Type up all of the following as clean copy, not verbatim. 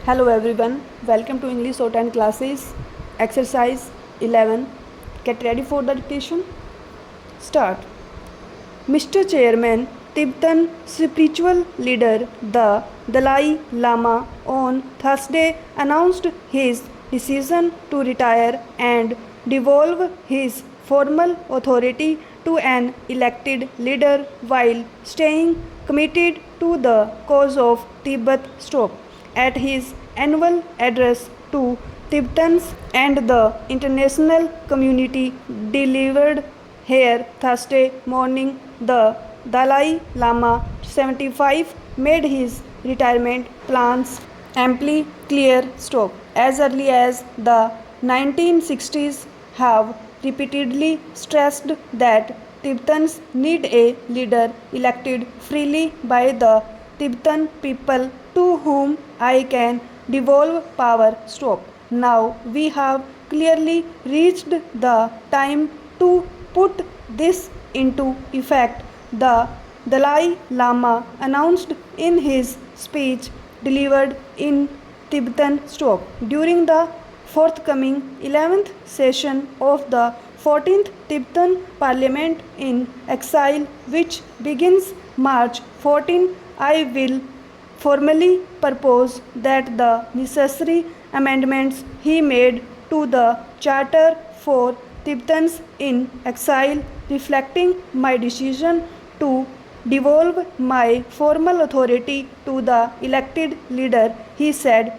Hello everyone, welcome to English Short and Classes. Exercise 11. Get ready for the dictation. Start. Mr. Chairman, Tibetan spiritual leader, the Dalai Lama, on Thursday announced his decision to retire and devolve his formal authority to an elected leader while staying committed to the cause of Tibet. At his annual address to Tibetans and the international community delivered here Thursday morning, the Dalai Lama 75 made his retirement plans amply clear. As early as the 1960s, have repeatedly stressed that Tibetans need a leader elected freely by the Tibetan people to whom I can devolve power. Now we have clearly reached the time to put this into effect, the Dalai Lama announced in his speech delivered in Tibetan. During the forthcoming 11th session of the 14th Tibetan Parliament in Exile, which begins March 14, I will formally propose that the necessary amendments he made to the Charter for Tibetans in Exile, reflecting my decision to devolve my formal authority to the elected leader, he said.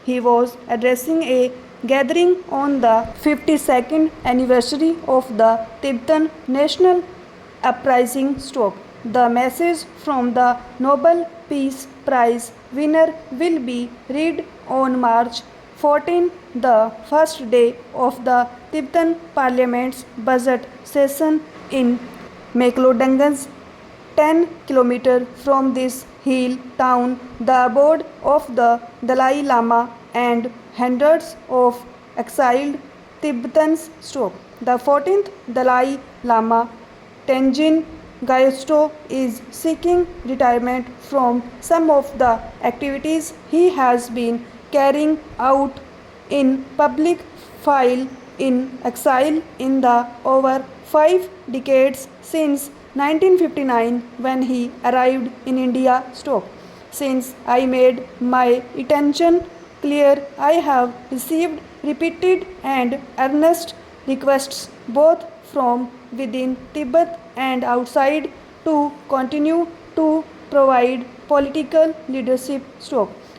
He was addressing a gathering on the 52nd anniversary of the Tibetan National Uprising. The message from the Nobel Peace Prize winner will be read on March 14, the first day of the Tibetan Parliament's budget session in Mecklenburg. 10 km from this hill town, the abode of the Dalai Lama and hundreds of exiled Tibetans. The 14th Dalai Lama, Tenzin Gyatso, is seeking retirement from some of the activities he has been carrying out in public while in exile in the over 5 decades since 1959 when he arrived in India. Since I made my intention clear, I have received repeated and earnest requests both from within Tibet and outside to continue to provide political leadership.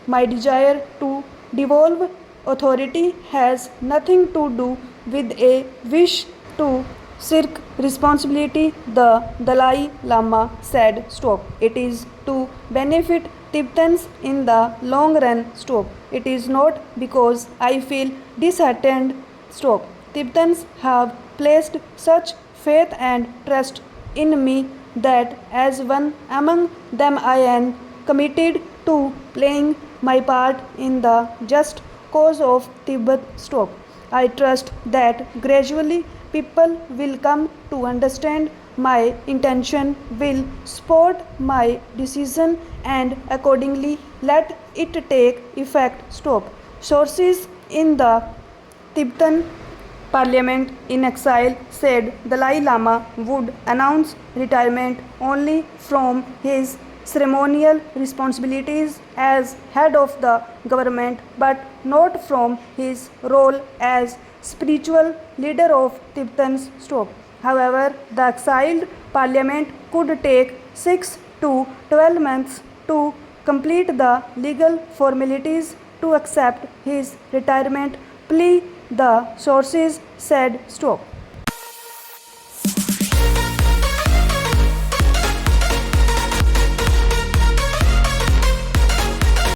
My desire to devolve authority has nothing to do with a wish to shirk responsibility, the Dalai Lama said. It is to benefit Tibetans in the long run. It is not because I feel disheartened. Tibetans have placed such faith and trust in me that as one among them I am committed to playing my part in the just cause of Tibet. I trust that gradually people will come to understand my intention, will support my decision, and accordingly let it take effect. Sources in the Tibetan Parliament in Exile said Dalai Lama would announce retirement only from his ceremonial responsibilities as head of the government, but not from his role as spiritual leader of Tibetans. However, the exiled parliament could take 6 to 12 months to complete the legal formalities to accept his retirement plea, the sources said.